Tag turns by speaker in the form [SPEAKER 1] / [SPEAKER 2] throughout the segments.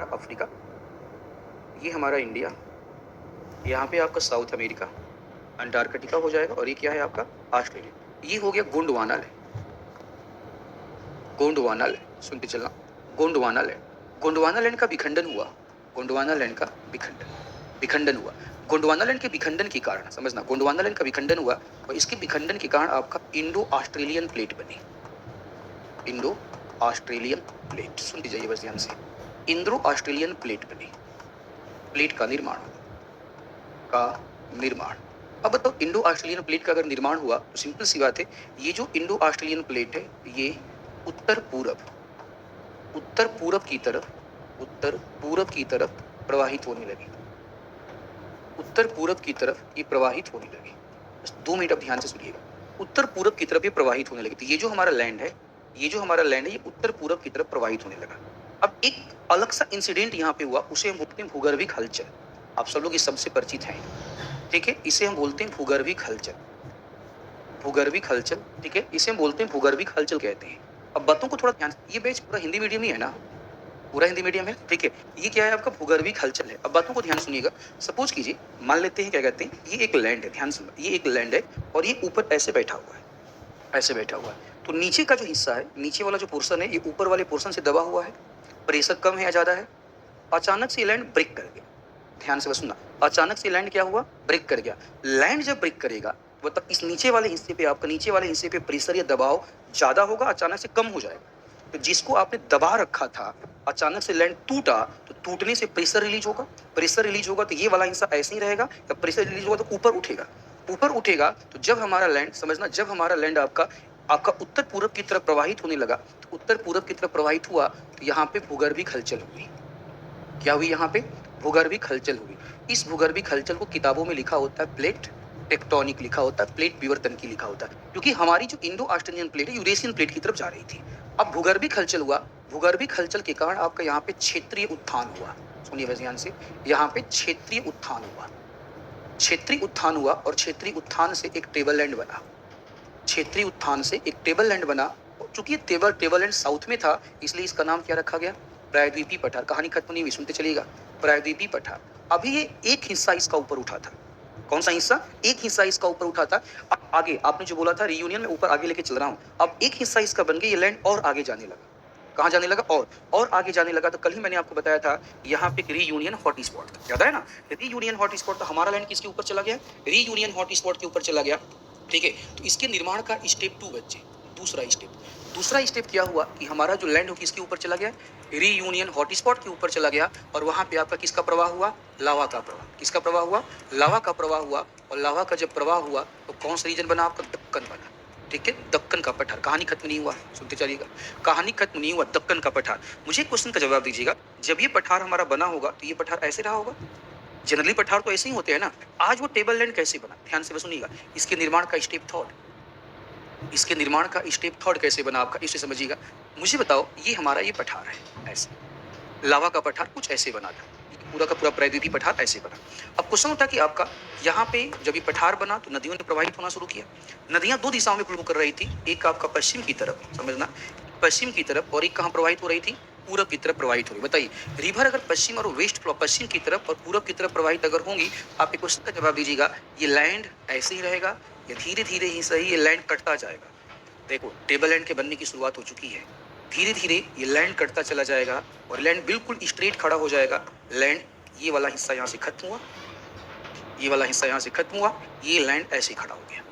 [SPEAKER 1] आपका अफ्रीका, ये हमारा इंडिया, यहाँ पे आपका साउथ अमेरिका, अंटार्कटिका हो जाएगा, और ये क्या है आपका ऑस्ट्रेलिया। ये हो गया गोंडवाना लैंड। गोंडवाना लैंड सुन के चलना, गोंडवाना लैंड। गोंडवाना लैंड का विखंडन हुआ, गोंडवाना लैंड का विखंडन हुआ। गोंडवाना लैंड के विखंडन के कारण समझना, गोंडवाना लैंड का विखंडन हुआ और इसके विखंडन के कारण आपका इंडो ऑस्ट्रेलियन प्लेट बनी। इंडो ऑस्ट्रेलियन प्लेट सुन लीजिए बस ध्यान से, इंडो ऑस्ट्रेलियन प्लेट बनी, प्लेट का निर्माण। अब बताओ, इंडो ऑस्ट्रेलियन प्लेट का अगर निर्माण हुआ तो सिंपल सी बात है, ये जो इंडो ऑस्ट्रेलियन प्लेट है ये उत्तर पूरब की तरफ प्रवाहित होने लगी, उत्तर पूरब की तरफ ये प्रवाहित होने लगी। बस 2 मिनट अब ध्यान से सुनिएगा, उत्तर पूरब की तरफ ये प्रवाहित होने लगी। तो ये जो हमारा लैंड है, ये उत्तर पूरब की तरफ प्रवाहित होने लगा। अब एक अलग सा इंसिडेंट यहाँ पे हुआ, उसे हम बोलते हैं भूगर्भिक हलचल। आप सब लोग इस शब्द से परिचित हैं, ठीक है, इसे हम बोलते हैं भूगर्भिक हलचल, ठीक है, इसे हम बोलते हैं भूगर्भिक हलचल कहते हैं। अब बातों को थोड़ा ध्यान से, ये बैच पूरा हिंदी मीडियम ही है ना, पूरा हिंदी मीडियम है, ठीक है। ये क्या है आपका भूगर्भिक हलचल है। अब बातों को ध्यान सुनिएगा, सपोज कीजिए, मान लेते हैं क्या कहते हैं, ये एक लैंड है, ध्यान सुन, ये एक लैंड है और ये ऊपर ऐसे बैठा हुआ है, तो नीचे का जो हिस्सा है, नीचे वाला जो पोर्शन है, ये ऊपर वाले पोर्शन से दबा हुआ है, प्रेशर कम है या ज्यादा है। अचानक से लैंड ब्रेक कर गया, ध्यान से बस सुनना, अचानक से लैंड क्या हुआ, ब्रेक कर गया। लैंड जब ब्रेक करेगा मतलब इस नीचे वाले हिस्से पे, आपका नीचे वाले हिस्से पे प्रेशर या दबाव ज्यादा होगा, अचानक से कम हो जाएगा। तो जिसको आपने दबा रखा था, अचानक से लैंड टूटा, तो टूटने से प्रेशर रिलीज होगा, तो ये वाला हिस्सा ऐसे ही रहेगा, या प्रेशर रिलीज होगा तो ऊपर उठेगा। तो जब हमारा लैंड, समझना, जब हमारा लैंड आपका उत्तर पूरब की तरफ प्रवाहित होने लगा, तो उत्तर पूरब की तरफ प्रवाहित हुआ, तो यहाँ पे भूगर्भिक हलचल हुई। क्या हुई यहाँ पे, भूगर्भिक हलचल हुई। इस भूगर्भिक हलचल को किताबों में लिखा होता है प्लेट टेक्टोनिक, लिखा होता है प्लेट विवर्तन की लिखा होता है, क्योंकि हमारी जो इंडो ऑस्ट्रेलियन प्लेट है यूरेशियन प्लेट की तरफ जा रही थी। अब भूगर्भिक हलचल हुआ, भूगर्भिक हलचल के कारण आपका यहाँ पे क्षेत्रीय उत्थान हुआ। सुनिए वैसे ध्यान से, यहाँ पे क्षेत्रीय उत्थान हुआ, और क्षेत्रीय उत्थान से एक टेबल लैंड बना, चूंकि ये टेबल लैंड साउथ में था, इसलिए इसका नाम क्या रखा गया, प्रायद्वीपीय पठार। कहानी खत्म नहीं हुई, सुनते चलिएगा, प्रायद्वीपीय पठार। अभी ये एक हिस्सा इसका ऊपर उठा था, कौन सा हिस्सा, एक हिस्सा इसका ऊपर उठा था। अब आगे आपने जो बोला था रीयूनियन में ऊपर आगे लेके चल रहा हूं, अब एक हिस्सा इसका बन गया, ये लैंड और आगे जाने लगा। कहाँ जाने लगा, और आगे जाने लगा। तो कल ही मैंने आपको बताया था, यहाँ पे रीयूनियन हॉटस्पॉट था, याद है ना, रीयूनियन हॉटस्पॉट। तो हमारा लैंड किसके ऊपर चला गया, रीयूनियन हॉटस्पॉट के ऊपर चला गया, ठीक है। तो इसके निर्माण का स्टेप 2 बच्चे, दूसरा स्टेप क्या हुआ कि हमारा जो लैंड हो किसके ऊपर चला गया, रीयूनियन हॉटस्पॉट के ऊपर चला गया, और वहां पे आपका किसका प्रवाह हुआ, लावा का प्रवाह। किसका प्रवाह हुआ, लावा का प्रवाह हुआ। और लावा का जब प्रवाह हुआ तो कौन सा रीजन बना आपका, दक्कन बना, ठीक है, दक्कन का पठार। कहानी खत्म नहीं हुआ, सुनते चलिएगा, कहानी खत्म नहीं हुआ, दक्कन का पठार। मुझे क्वेश्चन का जवाब दीजिएगा, जब ये पठार हमारा बना होगा तो ये पठार ऐसे रहा होगा, जनरली पठार तो ऐसे ही होते हैं ना। आज वो टेबल लैंड कैसे बना, ध्यान से सुनिएगा, इसके निर्माण का स्टेप थर्ड कैसे बना आपका, इसे समझिएगा। मुझे बताओ, ये हमारा ये पठार है, ऐसे लावा का पठार कुछ ऐसे बना था, पूरा का पूरा प्रायद्वीपीय पठार ऐसे बना। अब क्वेश्चन उठा कि आपका यहाँ पे जब ये पठार बना तो नदियों ने प्रवाहित होना शुरू किया। नदियां 2 दिशाओं में फ्लो कर रही थी, एक आपका पश्चिम की तरफ, समझना, पश्चिम की तरफ, और एक कहाँ प्रवाहित हो रही थी, पूरब की तरफ प्रवाहित हो रही। बताइए, रिवर अगर पश्चिम और वेस्ट पश्चिम की तरफ और पूरब की तरफ प्रवाहित अगर होंगी, आप एक क्वेश्चन का जवाब दीजिएगा, ये लैंड ऐसे ही रहेगा या धीरे धीरे ही सही ये लैंड कटता जाएगा। देखो, टेबल लैंड के बनने की शुरुआत हो चुकी है, धीरे धीरे ये लैंड कटता चला जाएगा और लैंड बिल्कुल स्ट्रेट खड़ा हो जाएगा। लैंड, ये वाला हिस्सा यहाँ से खत्म हुआ, ये वाला हिस्सा यहाँ से खत्म हुआ, ये लैंड ऐसे खड़ा हो गया,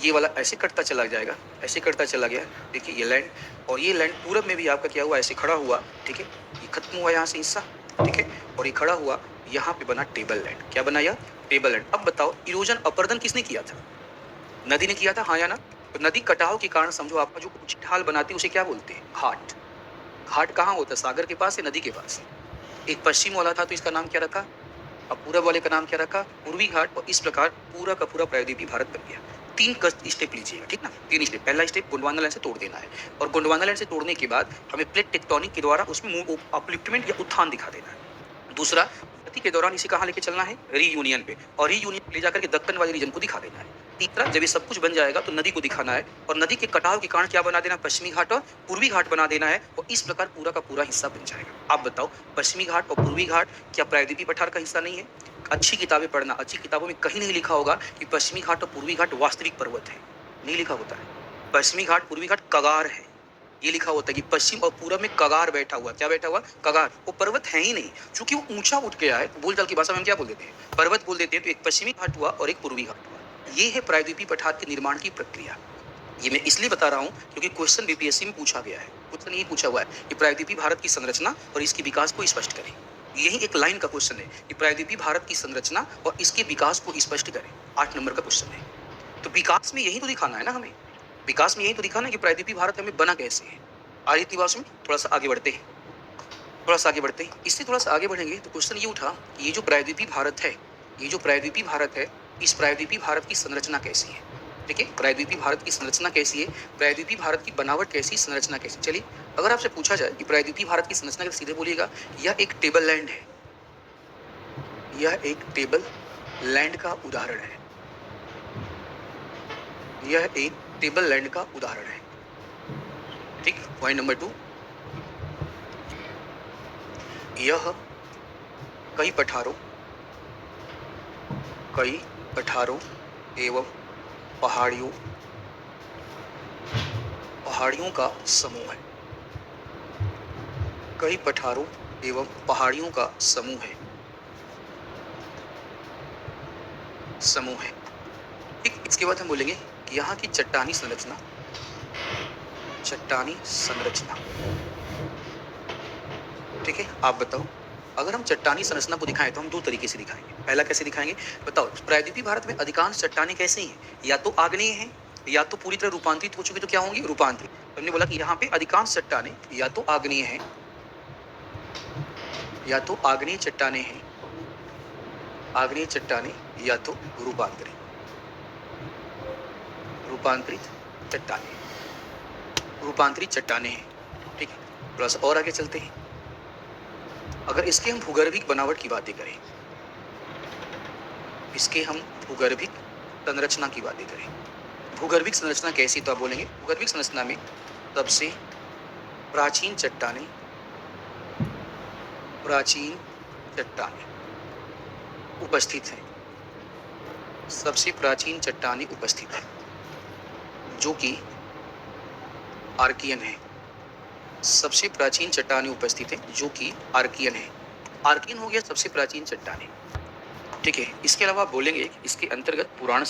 [SPEAKER 1] ये वाला ऐसे कटता चला जाएगा, ऐसे करता चला गया। देखिए ये लैंड, और ये लैंड पूरब में भी आपका क्या हुआ, ऐसे खड़ा हुआ, ठीक है, ये खत्म हुआ यहाँ से हिस्सा, ठीक है, और ये खड़ा हुआ, यहाँ पे बना टेबल लैंड। क्या बना यह, टेबल लैंड। अब बताओ, इरोजन अपर्दन किसने किया था, नदी ने किया था, हाँ या ना। तो नदी कटाव के कारण समझो आपका जो ऊंची ढाल बनाती है उसे क्या बोलते हैं, घाट। घाट कहाँ होता है, सागर के पास या नदी के पास। एक पश्चिम वाला था तो इसका नाम क्या रखा, अब पूरब वाले का नाम क्या रखा, पूर्वी घाट। और इस प्रकार पूरा का पूरा प्रायद्वीपीय भारत बन गया। 3 स्टेप लीजिएगा, ठीक ना, 3 स्टेप। पहला स्टेप गोंडवाना लैंड से तोड़ देना है, और गोंडवाना लैंड से तोड़ने के बाद हमें प्लेट टेक्टोनिक के द्वारा उसमें अपलिफ्टमेंट या उत्थान दिखा देना है। दूसरा, उत्पत्ति के दौरान इसे कहाँ लेके चलना है, रीयूनियन पे, और रीयूनियन ले जाकर के दक्कन वाले रीजन को दिखा देना है। तीसरा, जब ये सब कुछ बन जाएगा तो नदी को दिखाना है, और नदी के कटाव के कारण क्या बना देना, पश्चिमी घाट और पूर्वी घाट बना देना है, और इस प्रकार पूरा का पूरा हिस्सा बन जाएगा। आप बताओ, पश्चिमी घाट और पूर्वी घाट क्या प्रायद्वीपीय पठार का हिस्सा नहीं है? अच्छी किताबें पढ़ना, अच्छी किताबों में कहीं नहीं लिखा होगा कि पश्चिमी घाट और पूर्वी घाट वास्तविक पर्वत है, नहीं लिखा होता है। पश्चिमी घाट पूर्वी घाट कगार है, ये लिखा होता है कि पश्चिम और पूरब में कगार बैठा हुआ। क्या बैठा हुआ? कगार। वो पर्वत है ही नहीं, क्योंकि वो ऊंचा उठ गया है। बोलचाल की भाषा में हम क्या बोल देते हैं, पर्वत बोल देते हैं। तो एक पश्चिमी घाट हुआ और एक पूर्वी घाट हुआ। ये है प्रायद्वीपीय पठार के निर्माण की प्रक्रिया। ये मैं इसलिए बता रहा हूँ क्योंकि क्वेश्चन बीपीएससी में पूछा गया है। क्वेश्चन यही पूछा हुआ है कि प्रायद्वीपीय भारत की संरचना और इसके विकास को स्पष्ट करें। यही एक लाइन का क्वेश्चन है कि प्रायद्वीपीय भारत की संरचना और इसके विकास को स्पष्ट करें। 8 नंबर का क्वेश्चन है। तो विकास में यही तो दिखाना है ना हमें, विकास में यही तो दिखाना है कि प्रायद्वीपीय भारत हमें बना कैसे है। आज दिवस में थोड़ा सा आगे बढ़ते हैं, थोड़ा सा आगे बढ़ते हैं। इससे थोड़ा सा आगे बढ़ेंगे तो क्वेश्चन ये उठा कि ये जो प्रायद्वीपीय भारत है, ये जो प्रायद्वीपीय भारत है, इस प्रायद्वीपीय भारत की संरचना कैसी है। ठीक है, प्रायद्वीपीय भारत की संरचना कैसी है, प्रायद्वीपीय भारत की बनावट कैसी, संरचना कैसी। चलिए, अगर आपसे पूछा जाए कि प्रायद्वीपीय भारत की संरचना, सीधे बोलिएगा यह एक टेबल लैंड है, यह एक टेबल लैंड का उदाहरण है, यह एक टेबल लैंड का उदाहरण है। ठीक, पॉइंट नंबर 2, यह कई पठारों एवं पहाड़ियों का समूह है। कई पठारों एवं पहाड़ियों का समूह है। ठीक, इसके बाद हम बोलेंगे कि यहाँ की चट्टानी संरचना, ठीक है। आप बताओ, अगर हम चट्टानी संरचना को दिखाएं तो हम 2 तरीके से दिखाएंगे। पहला कैसे दिखाएंगे, बताओ। प्रायद्वीपीय भारत में अधिकांश चट्टानें कैसी हैं, या तो आग्नेय हैं, या तो पूरी तरह रूपांतरित हो चुकी, तो क्या होंगी, रूपांतरित। तो हमने बोला कि यहाँ पे अधिकांश चट्टानें या तो आग्नेय हैं, या तो आग्नेय चट्टानें हैं, आग्नेय चट्टानें, या तो रूपांतरित चट्टानें हैं। ठीक है, थोड़ा सा और आगे चलते हैं। अगर इसके हम भूगर्भिक बनावट की बातें करें, इसके हम भूगर्भिक संरचना की बातें करें, भूगर्भिक संरचना कैसी, तो आप बोलेंगे भूगर्भिक संरचना में सबसे प्राचीन चट्टानें उपस्थित हैं। सबसे प्राचीन चट्टानें उपस्थित हैं, जो कि आर्कियन है। सबसे प्राचीन चट्टानें उपस्थित हैं, जो कि आर्कियन है। आर्कियन हो गया सबसे प्राचीन चट्टानें। ठीक है, इसके अलावा आप बोलेंगे इसके अंतर्गत पुराण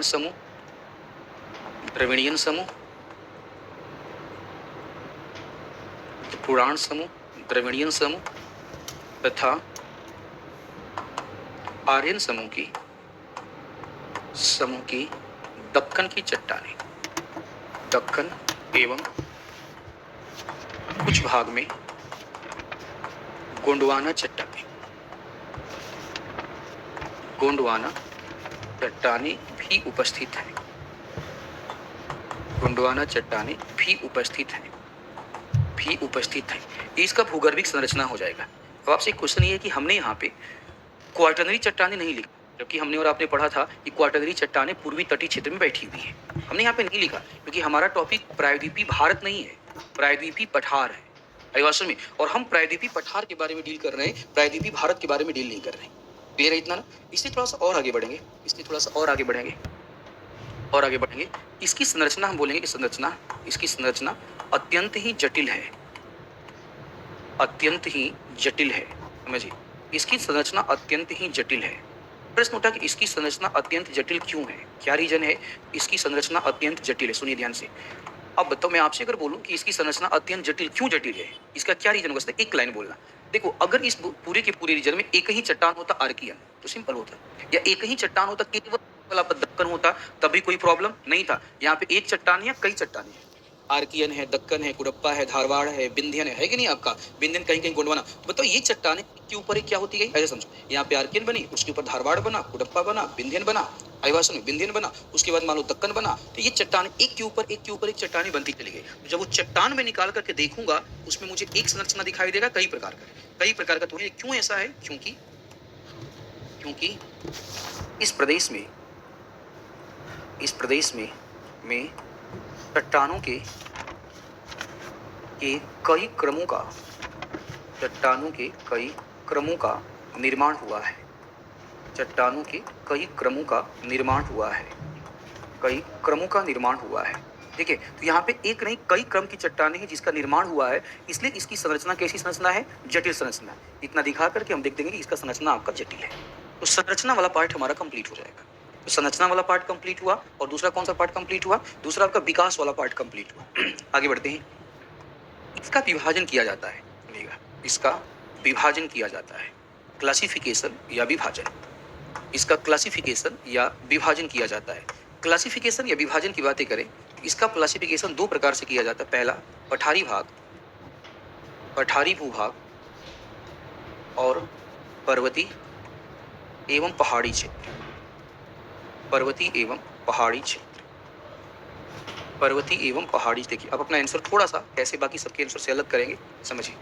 [SPEAKER 1] समूह, द्रविड़ीयन समूह, तथा आर्यन समूह की दक्कन की चट्टानें, दक्कन एवं कुछ भाग में गोंडवाना चट्टानें भी उपस्थित हैं। इसका भूगर्भिक संरचना हो जाएगा। अब आपसे एक क्वेश्चन ये है कि हमने यहाँ पे क्वार्टरनरी चट्टानें नहीं लिखा, जबकि हमने और आपने पढ़ा था कि क्वार्टरनरी चट्टानें पूर्वी तटीय क्षेत्र में बैठी हुई हैं। हमने यहाँ पे नहीं लिखा क्योंकि हमारा टॉपिक प्रायद्वीपीय भारत नहीं है, प्रायद्वीपीय पठार है अभिभाषण में, और हम प्रायद्वीपीय पठार के बारे में डील कर रहे हैं, प्रायद्वीपीय भारत के बारे में डील नहीं कर रहे हैं। क्लियर है इतना ना? इसलिए थोड़ा सा और आगे बढ़ेंगे, इसकी संरचना हम बोलेंगे कि इसकी संरचना अत्यंत ही जटिल है, समझिए, इसकी संरचना अत्यंत ही जटिल है। प्रश्न उठा कि इसकी संरचना अत्यंत जटिल क्यों है, क्या रीजन है इसकी संरचना अत्यंत जटिल है। सुनिए ध्यान से। अब बताओ, मैं आपसे अगर बोलूं कि इसकी संरचना अत्यंत जटिल क्यों जटिल है, इसका क्या रीजन होगा, एक लाइन बोलना। देखो, अगर इस पूरे के पूरे रीजन में एक ही चट्टान होता आर्कियन तो सिंपल होता, या एक ही चट्टान होता केवल दक्कन होता तब भी कोई प्रॉब्लम नहीं था। यहाँ पे एक चट्टान या कई चट्टानें हैं, आर्कियन है, दक्कन है, कुडप्पा है, धारवाड़ है, विंध्यन है कि नहीं आपका, विंध्यन कहीं कहीं गोंडवाना। बताओ ये चट्टानें के ऊपर क्या होती गई, ऐसे समझो, यहाँ पे आर्कियन बनी, उसके ऊपर धारवाड़ बना, कुडप्पा बना, विंध्यन बना, आई बात समझ? विंध्यन बना, उसके बाद मान लो दक्कन बना, तो ये चट्टान एक के ऊपर एक के ऊपर एक चट्टानें बनती चली गई। तो जब वो चट्टान में निकाल करके देखूंगा, उसमें मुझे एक संरचना दिखाई देगा कई प्रकार का, कई प्रकार का। तो ये क्यों ऐसा है? क्योंकि क्योंकि इस प्रदेश में में चट्टानों के कई क्रमों का चट्टानों के कई क्रमों का निर्माण हुआ है। चट्टानों के कई क्रमों का निर्माण हुआ है। कई क्रमों का निर्माण हुआ है। ठीक है, तो यहाँ पे एक नहीं कई क्रम की चट्टानें हैं जिसका निर्माण हुआ है, इसलिए इसकी संरचना कैसी संरचना है? जटिल संरचना। इतना दिखा करके हम देख देंगे कि इसका संरचना आपका जटिल है। तो संरचना वाला पार्ट हमारा कंप्लीट हो जाएगा। तो संरचना वाला पार्ट कंप्लीट हुआ, और दूसरा कौन सा पार्ट कंप्लीट हुआ? दूसरा आपका विकास वाला पार्ट कंप्लीट हुआ। आगे बढ़ते हैं। इसका विभाजन किया जाता है, इसका विभाजन किया जाता है, क्लासिफिकेशन या विभाजन। इसका क्लासिफिकेशन या विभाजन किया जाता है। क्लासिफिकेशन या विभाजन की बातें करें, इसका क्लासिफिकेशन दो प्रकार से किया जाता है। पहला पठारी भाग, पठारी भूभाग, और पर्वतीय एवं पहाड़ी क्षेत्र। पर्वतीय एवं पहाड़ी क्षेत्र, पर्वतीय एवं पहाड़ी। देखिए अब अपना आंसर थोड़ा सा कैसे बाकी सबके आंसर से अलग करेंगे, समझिए।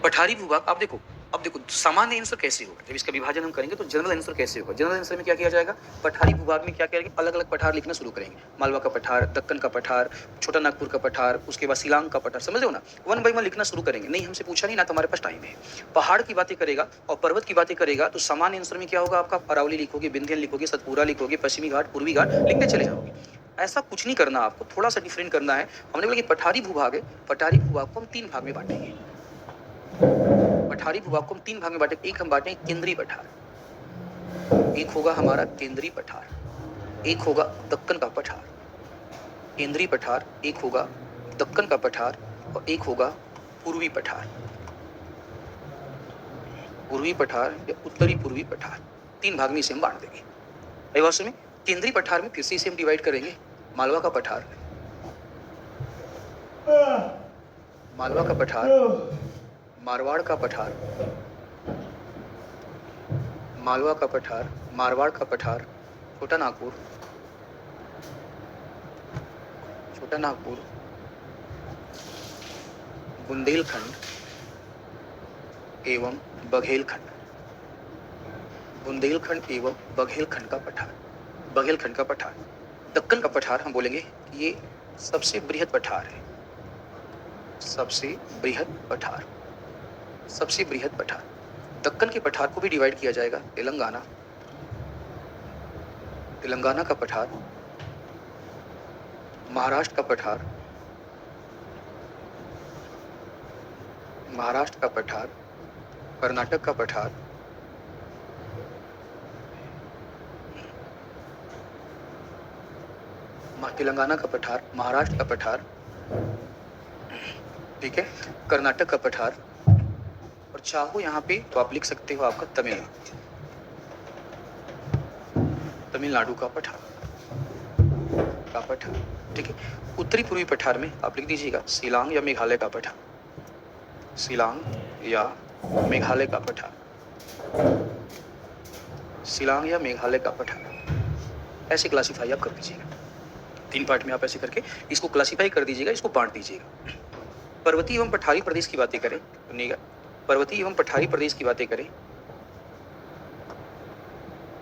[SPEAKER 1] पठारी भूभाग, आप देखो, अब देखो सामान्य आंसर कैसे होगा जब इसका विभाजन हम करेंगे, तो जनरल आंसर कैसे होगा? जनरल आंसर में क्या किया जाएगा? पठारी भूभाग में क्या करेंगे? अलग अलग पठार लिखना शुरू करेंगे। मालवा का पठार, दक्कन का पठार, छोटा नागपुर का पठार, उसके बाद शिलांग का पठार। समझ रहे हो ना? वन बाई वन लिखना शुरू करेंगे। नहीं, हमसे पूछा नहीं ना, तुम्हारे पास टाइम है। पहाड़ की बातें करेगा और पर्वत की बातें करेगा, तो सामान्य आंसर में क्या होगा आपका? अरावली लिखोगे, विंध्यन लिखोगे, सतपुरा लिखोगे, पश्चिमी घाट, पूर्वी घाट लिखते चले जाओगे। ऐसा कुछ नहीं करना, आपको थोड़ा सा डिफरेंट करना है। हमने बोला कि पठारी भूभाग है, पठारी भूभाग को हम तीन भाग में बांटेंगे। पठारी भूभाग को हम तीन भाग में बांटेंगे। एक हम बांटेंगे केंद्रीय पठार, एक होगा हमारा केंद्रीय पठार, एक होगा दक्कन का पठार। केंद्रीय पठार, एक होगा दक्कन का पठार, और एक होगा पूर्वी पठार। पूर्वी पठार या उत्तरी पूर्वी पठार, तीन भाग में इसे हम बांट देंगे। अभी बात सुनिए, केंद्रीय पठार में फिर से इसे हम डिवाइड करेंगे। मालवा का पठार, मालवा का पठार, मारवाड़ का पठार, मालवा का पठार, मारवाड़ का पठार, छोटा नागपुर, छोटा नागपुर, बुंदेलखंड एवं बघेलखंड। बुंदेलखंड एवं बघेलखंड का पठार, बघेलखंड का पठार। दक्कन का पठार हम बोलेंगे कि ये सबसे बृहद पठार है, सबसे बृहद पठार, सबसे बृहद पठार। दक्कन के पठार को भी डिवाइड किया जाएगा। तेलंगाना, तेलंगाना का पठार, महाराष्ट्र का पठार, महाराष्ट्र का पठार, कर्नाटक का पठार, तेलंगाना का पठार, महाराष्ट्र का पठार, ठीक है, कर्नाटक का पठार, और चाहो यहाँ पे तो आप लिख सकते हो आपका तमिलनाडु, तमिलनाडु का पठार, का पठार। ठीक है, उत्तरी पूर्वी पठार में आप लिख दीजिएगा शिलांग या मेघालय का पठार, शिलांग या मेघालय का पठार, शिलांग या मेघालय का पठार। ऐसे क्लासिफाई आप कर दीजिएगा। तीन पार्ट में आप ऐसे करके इसको क्लासिफाई कर दीजिएगा, इसको बांट दीजिएगा। पर्वतीय एवं पठारी प्रदेश की बातें करें, सुनिएगा, पर्वतीय एवं पठारी प्रदेश की बातें करें,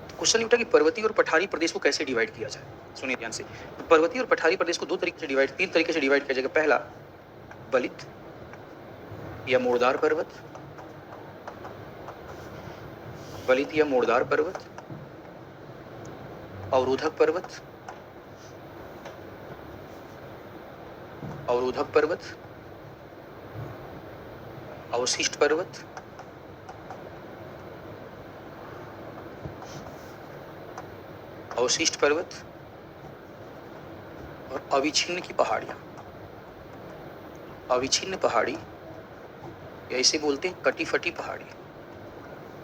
[SPEAKER 1] क्वेश्चन ये उठा कि पर्वतीय और पठारी प्रदेश को कैसे डिवाइड किया जाए। सुनिए ध्यान से, तो पर्वतीय और पठारी प्रदेश को दो तरीके से डिवाइड, तीन तरीके से डिवाइड किया जाएगा। पहला बलित या मोड़दार पर्वत, बलित या मोड़दार पर्वत, अवरोधक पर्वत, अवरोधक पर्वत, अवशिष्ट पर्वत, अवशिष्ट पर्वत, और अविच्छिन्न की पहाड़ियां। अविच्छिन्न पहाड़ी या इसे बोलते हैं कटी फटी पहाड़ी,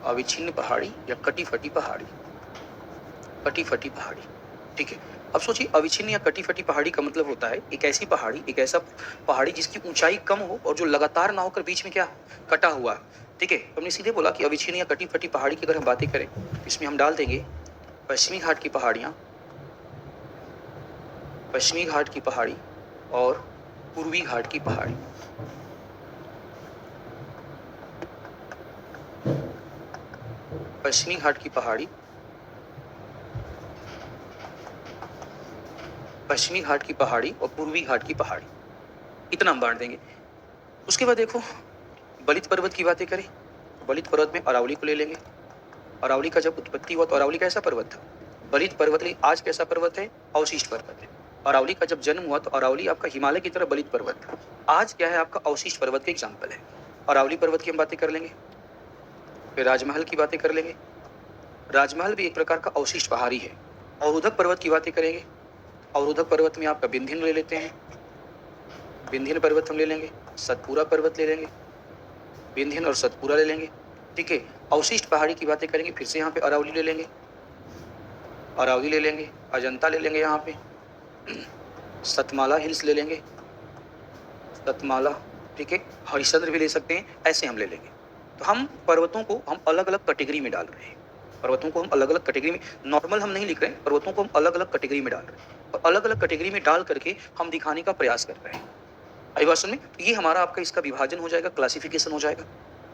[SPEAKER 1] अविच्छिन्न पहाड़ी या कटी फटी पहाड़ी, कटी फटी पहाड़ी। ठीक है, अब सोचिए अविच्छिन्न या कटी फटी पहाड़ी का मतलब होता है एक ऐसी पहाड़ी, एक ऐसा पहाड़ी जिसकी ऊंचाई कम हो और जो लगातार ना होकर बीच में क्या कटा हुआ। ठीक है, हमने सीधे बोला कि अविच्छिन्न या कटी फटी पहाड़ी की अगर हम बातें करें, इसमें हम डाल देंगे पश्चिमी घाट की पहाड़ियाँ, पश्चिमी घाट की पहाड़ी और पूर्वी घाट की पहाड़ी। पश्चिमी घाट की पहाड़ी, पश्चिमी घाट की पहाड़ी और पूर्वी घाट की पहाड़ी, इतना हम बांट देंगे। उसके बाद देखो बलित पर्वत की बातें करें, बलित पर्वत में अरावली को ले लेंगे। अरावली का जब उत्पत्ति हुआ तो अरावली कैसा पर्वत था? बलित पर्वत आज कैसा पर्वत है? अवशिष्ट पर्वत है। अरावली का जब जन्म हुआ तो अरावली आपका हिमालय की तरह बलित पर्वत था, आज क्या है आपका अवशिष्ट पर्वत का एग्जाम्पल है। अरावली पर्वत की हम बातें कर लेंगे। फिर राजमहल की बातें कर लेंगे, राजमहल भी एक प्रकार का अवशिष्ट पहाड़ी है। अवरोधक पर्वत की बातें करेंगे, अवरोधक पर्वत में आपका विंध्य ले लेते हैं, विंध्य पर्वत हम ले लेंगे, सतपुरा पर्वत ले लेंगे, विंध्य और सतपुरा ले लेंगे, ठीक है। अवशिष्ट पहाड़ी की बातें करेंगे, फिर से यहाँ पे अरावली ले लेंगे, अरावली ले लेंगे, अजंता ले लेंगे, यहाँ पे सतमाला हिल्स ले लेंगे, सतमाला, ठीक है, हरिश्चंद्र भी ले सकते हैं, ऐसे हम ले लेंगे। तो हम पर्वतों को हम अलग अलग कैटेगरी में डाल रहे हैं, पर्वतों को हम अलग अलग कैटेगरी में, नॉर्मल हम नहीं लिख रहे हैं, पर्वतों को हम अलग अलग कैटेगरी में डाल रहे हैं और अलग अलग कैटेगरी में डाल करके हम दिखाने का प्रयास कर रहे हैं। आई बात समझ में? तो ये हमारा आपका इसका विभाजन हो जाएगा, क्लासिफिकेशन हो जाएगा।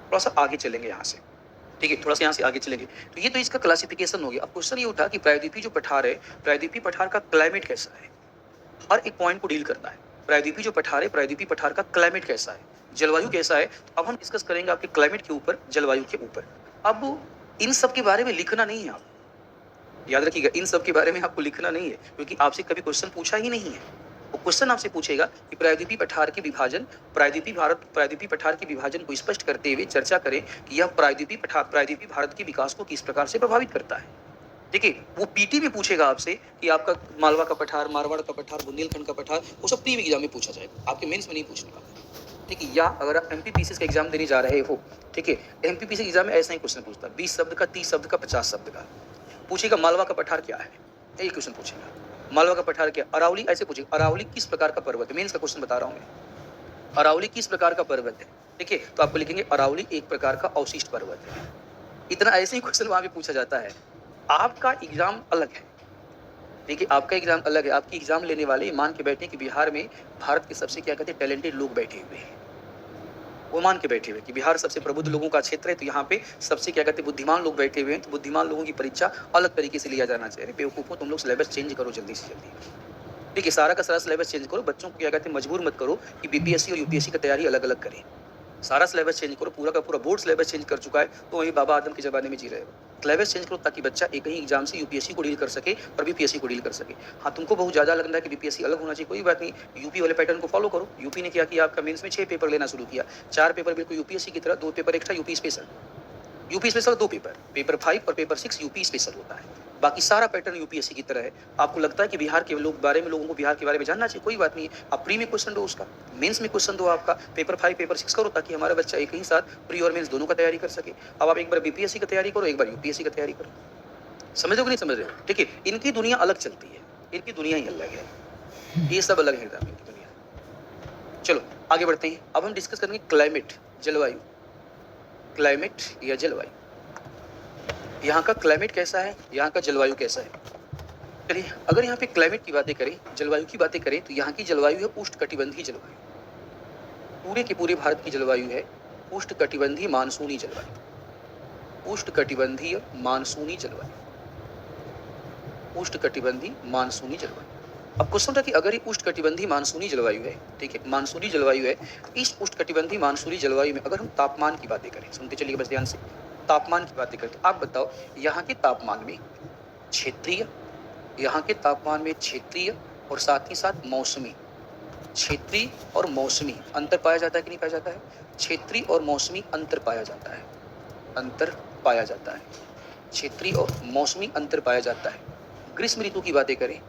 [SPEAKER 1] थोड़ा सा आगे चलेंगे यहाँ से, ठीक है, थोड़ा सा यहाँ से आगे चलेंगे। तो ये तो इसका क्लासिफिकेशन हो गया। अब क्वेश्चन ये उठा कि प्रायद्वीपीय जो पठार है, प्रायद्वीपीय पठार का क्लाइमेट कैसा है? हर एक पॉइंट को डील करना है। प्रायद्वीपीय जो पठार है, प्रायद्वीपीय पठार का क्लाइमेट कैसा है, जलवायु कैसा है। तो अब हम डिस्कस करेंगे आपके क्लाइमेट के ऊपर, जलवायु के ऊपर। अब इन सब के बारे में लिखना नहीं है, आप याद रखिएगा, इन सब के बारे में आपको लिखना नहीं है, क्योंकि आपसे कभी क्वेश्चन पूछा ही नहीं है। वो क्वेश्चन आपसे पूछेगा कि प्रायद्वीपीय पठार के विभाजन, प्रायद्वीपीय पठार के विभाजन को स्पष्ट करते हुए चर्चा करें कि यह प्रायद्वीपीय भारत के विकास को किस प्रकार से प्रभावित करता है। देखिए, वो पीटी में पूछेगा आपसे कि आपका मालवा का पठार, मारवाड़ का पठार, बुंदेलखंड का पठार, वो सब प्री एग्जाम में पूछा जाएगा, आपके मेंस में नहीं पूछने वाला, ठीक है। या अगर आप एमपीपीसी का एग्जाम देने जा रहे हो, ठीक है, एमपीपीसी एग्जाम में ऐसा ही क्वेश्चन पूछता है, 20 शब्द का, 30 शब्द का, 50 शब्द का पूछेगा। मालवा का पठार क्या है, यही क्वेश्चन पूछेगा। मालवा का पठार क्या? अरावली ऐसे पूछेगा, अरावली किस प्रकार का पर्वत है, मेंस का क्वेश्चन बता रहा हूँ मैं, अरावली किस प्रकार का पर्वत है, ठीक है। तो आपको लिखेंगे अरावली एक प्रकार का अवशिष्ट पर्वत है। इतना ऐसे ही क्वेश्चन वहां पे पूछा जाता है। आपका एग्जाम अलग है, देखिए, आपका एग्जाम अलग है। आपकी एग्जाम लेने वाले मान के बैठे कि बिहार में भारत के सबसे क्या कहते हैं टैलेंटेड लोग बैठे हुए हैं, वो मान के बैठे हुए कि बिहार सबसे प्रबुद्ध लोगों का क्षेत्र है, तो यहाँ पे सबसे क्या कहते हैं बुद्धिमान लोग बैठे हुए हैं, तो बुद्धिमान लोगों की परीक्षा अलग तरीके से लिया जाना चाहिए। बेवकूफों, तुम लोग सिलेबस चेंज करो जल्दी से जल्दी, ठीक है, सारा का सारा सिलेबस चेंज करो। बच्चों को क्या कहते हैं मजबूर मत करो कि बीपीएससी और यूपीएससी की तैयारी अलग अलग करें, सारा सिलेबस चेंज करो। पूरा का पूरा बोर्ड सिलेबस चेंज कर चुका है, तो वही बाबा आदम के जमाने में जी रहे हो। सिलेबस चेंज करो ताकि बच्चा एक ही एग्जाम से यूपीएससी को डील कर सके और बीपीएससी को डील कर सके। हाँ, तुमको बहुत ज़्यादा लग रहा है कि बीपीएससी अलग होना चाहिए, कोई बात नहीं, यूपी वाले पैटर्न को फॉलो करो। यूपी ने क्या किया, आपका मेंस में 6 पेपर लेना शुरू किया, 4 पेपर बिल्कुल यूपीएससी की तरह, 2 paper extra UP special, 2 paper, paper 5 और पेपर 6 यूपी स्पेशल होता है। बाकी सारा पैटर्न यूपीएससी की तरह है। आपको लगता है कि बिहार के लोगों को बिहार के बारे में जानना चाहिए, कोई बात नहीं है, आप प्री में क्वेश्चन दो, उसका मेंस में क्वेश्चन दो, आपका पेपर 5 पेपर 6 करो, ताकि हमारा बच्चा एक ही साथ प्री और मेंस दोनों का तैयारी कर सके। अब आप एक बार बीपीएससी की तैयारी करो, एक बार यूपीएससी की तैयारी करो। समझ रहे हो कि नहीं समझ रहे हो? ठीक है, इनकी दुनिया अलग चलती है, इनकी दुनिया ही अलग है, ये सब अलग है इनकी दुनिया। चलो आगे बढ़ते हैं। अब हम डिस्कस करेंगे क्लाइमेट, जलवायु, क्लाइमेट या जलवायु। यहाँ का क्लाइमेट कैसा है, यहाँ का जलवायु कैसा है। चलिए, अगर यहाँ पे क्लाइमेट की बातें करें, जलवायु की बातें करें, तो यहाँ की जलवायु है उष्णकटिबंधीय जलवायु। पूरे के पूरे भारत की जलवायु है उष्णकटिबंधीय मानसूनी जलवायु, उष्णकटिबंधीय मानसूनी जलवायु, उष्णकटिबंधीय मानसूनी जलवायु। अब क्वेश्चन था कि अगर ये उष्णकटिबंधीय मानसूनी जलवायु है, ठीक है, मानसूनी जलवायु है, इस उष्णकटिबंधीय मानसूनी जलवायु में अगर हम तापमान की बातें करें, सुनते चलिए बस ध्यान से, तापमान की बातें करें, तो आप बताओ यहाँ के तापमान में क्षेत्रीय, यहाँ के तापमान में क्षेत्रीय और साथ ही साथ मौसमी, क्षेत्रीय और मौसमी अंतर पाया जाता है कि नहीं पाया जाता है? क्षेत्रीय और मौसमी अंतर पाया जाता है, अंतर पाया जाता है, क्षेत्रीय और मौसमी अंतर पाया जाता है। ग्रीष्म ऋतु की बातें करें,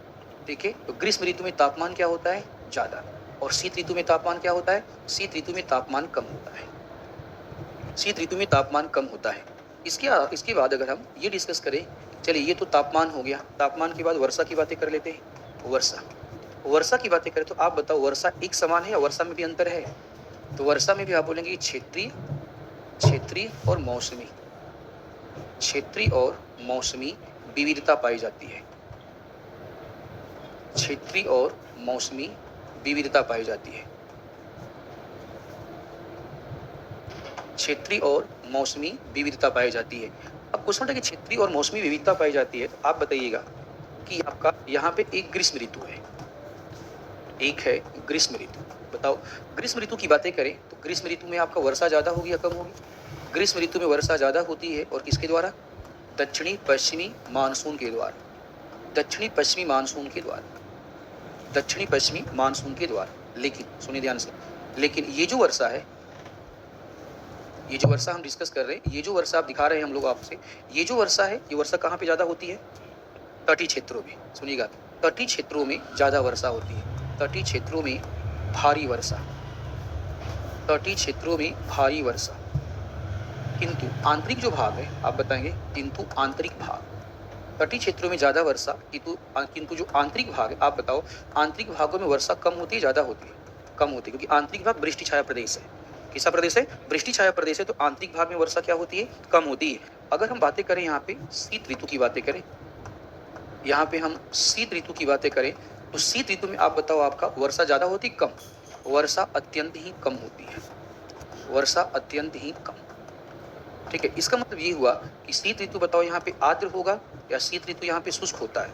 [SPEAKER 1] देखिए, तो ग्रीष्म ऋतु में तापमान क्या होता है? ज़्यादा। और शीत ऋतु में तापमान क्या होता है? शीत ऋतु में तापमान कम होता है, शीत ऋतु में तापमान कम होता है। इसके बाद अगर हम ये डिस्कस करें, चलिए ये तो तापमान हो गया, तापमान के बाद वर्षा की बातें कर लेते हैं। वर्षा की बातें करें तो आप बताओ वर्षा एक समान है या वर्षा में भी अंतर है? तो वर्षा में भी आप बोलेंगे क्षेत्रीय और मौसमी, क्षेत्रीय और मौसमी विविधता पाई जाती है। क्षेत्रीय और मौसमी विविधता पाई जाती है। क्षेत्रीय और मौसमी विविधता पाई जाती है। अब क्वेश्चन उठा कि क्षेत्रीय और मौसमी विविधता पाई जाती है, तो आप बताइएगा कि आपका यहाँ पे एक ग्रीष्म ऋतु है, एक है ग्रीष्म ऋतु। बताओ, ग्रीष्म ऋतु की बातें करें तो ग्रीष्म ऋतु में आपका वर्षा ज्यादा होगी या कम होगी? ग्रीष्म ऋतु में वर्षा ज्यादा होती है, और किसके द्वारा? दक्षिणी पश्चिमी मानसून के द्वारा। दक्षिणी पश्चिमी मानसून के द्वारा। दक्षिणी पश्चिमी मानसून के द्वारा। लेकिन सुनिए ध्यान से, लेकिन ये जो वर्षा है, ये जो वर्षा हम डिस्कस कर रहे हैं, ये जो वर्षा आप दिखा रहे हैं हम लोग आपसे, ये जो वर्षा है, ये वर्षा कहाँ पे ज्यादा होती है? तटीय क्षेत्रों में। सुनिएगा, तटीय क्षेत्रों में ज्यादा वर्षा होती है। तटीय क्षेत्रों में भारी वर्षा। तटीय क्षेत्रों में भारी वर्षा। किंतु आंतरिक जो भाग है, आप बताएंगे, किंतु आंतरिक भाग, तटीय क्षेत्रों में ज्यादा वर्षा, किंतु जो आंतरिक भाग है, आप बताओ, आंतरिक भागों में वर्षा कम होती है ज्यादा होती है? कम होती है, क्योंकि आंतरिक भाग वृष्टि छाया प्रदेश है। किसा प्रदेश है? वृष्टि छाया प्रदेश है, तो आंतरिक भाग में वर्षा क्या होती है? कम होती है। अगर हम बातें करें यहाँ पे शीत ऋतु की बातें करें, यहाँ पे हम शीत ऋतु की बातें करें, तो शीत ऋतु में आप बताओ, आपका वर्षा ज्यादा होती कम? वर्षा अत्यंत ही कम होती है। वर्षा अत्यंत ही कम। ठीक है, इसका मतलब ये हुआ कि शीत ऋतु बताओ यहाँ पे आर्द्र होगा या शीत ऋतु यहाँ पे शुष्क होता है?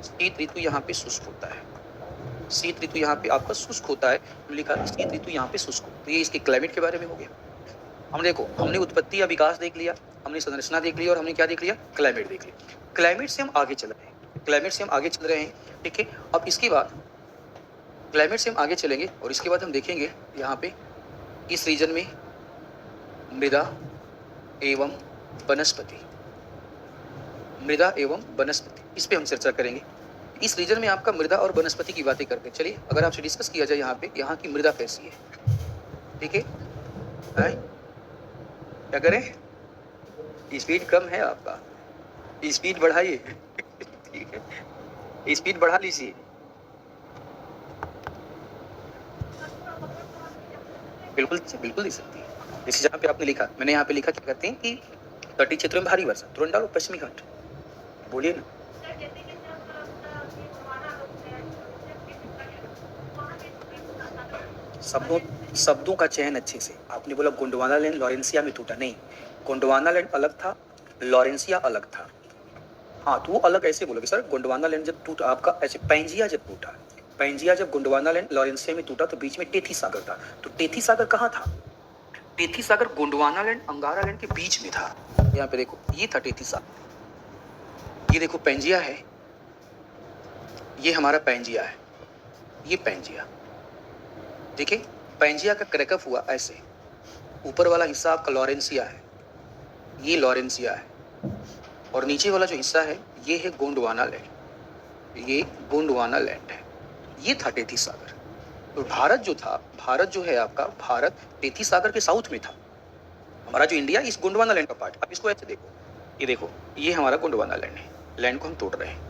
[SPEAKER 1] शीत ऋतु यहाँ पे शुष्क होता है। शीत ऋतु यहाँ पे आपका शुष्क होता है, तो लिखा है शीत ऋतु यहाँ पे शुष्क। तो ये इसके क्लाइमेट के बारे में हो गया। हम देखो, हमने उत्पत्ति या विकास देख लिया, हमने संरचना देख लिया, और हमने क्या देख लिया? क्लाइमेट देख लिया। क्लाइमेट से हम आगे चल रहे हैं। क्लाइमेट से हम आगे चल रहे हैं। ठीक है, अब इसके बाद क्लाइमेट से हम आगे चलेंगे, और इसके बाद हम देखेंगे यहाँ पे इस रीजन में मृदा एवं वनस्पति। मृदा एवं वनस्पति, इस पे हम चर्चा करेंगे। इस रीजन में आपका मृदा और वनस्पति की बातें करते हैं। चलिए, अगर आपसे डिस्कस किया जाए यहाँ पे, यहाँ की मृदा कैसी है? ठीक है, क्या करें? स्पीड कम है आपका, स्पीड बढ़ाइए। ठीक है, स्पीड बढ़ा लीजिए। बिल्कुल बिल्कुल दे सकती है। जैसे जहाँ पे आपने लिखा, मैंने यहाँ पे लिखा, क्या कहते हैं कि तटीय क्षेत्रों में भारी वर्षा, तुरंत डालो पश्चिमी घाट। बोलिए ना। शब्दों का चयन अच्छे से। आपने बोला गोंडवाना लैंड लॉरेंसिया में टूटा, नहीं, गोंडवाना लैंड अलग था, लॉरेंसिया अलग था। हाँ, तो वो अलग ऐसे बोलोगे सर, गोंडवाना लैंड जब टूटा आपका, ऐसे पैंजिया जब टूटा, पैंजिया जब गोंडवाना लैंड लॉरेंसिया में टूटा, तो बीच में टेथी सागर था। तो टेथी सागर कहाँ था? टेथी सागर गोंडवाना लैंड अंगारा लैंड के बीच में था। यहाँ पे देखो, ये था टेथी सागर। ये देखो पैंजिया है, ये हमारा पैंजिया है, ये पैंजिया। देखिए, पैंजिया का क्रैकअप हुआ ऐसे, ऊपर वाला हिस्सा आपका लॉरेंसिया है, ये लॉरेंसिया है, और नीचे वाला जो हिस्सा है ये है गोंडवाना लैंड, ये गोंडवाना लैंड है। ये था टेथी सागर। तो भारत जो था, भारत जो है आपका, भारत टेथी सागर के साउथ में था। हमारा जो इंडिया इस गोंडवाना लैंड का पार्ट। अब इसको ऐसे देखो, ये देखो, ये हमारा गोंडवाना लैंड है, लैंड को हम तोड़ रहे हैं,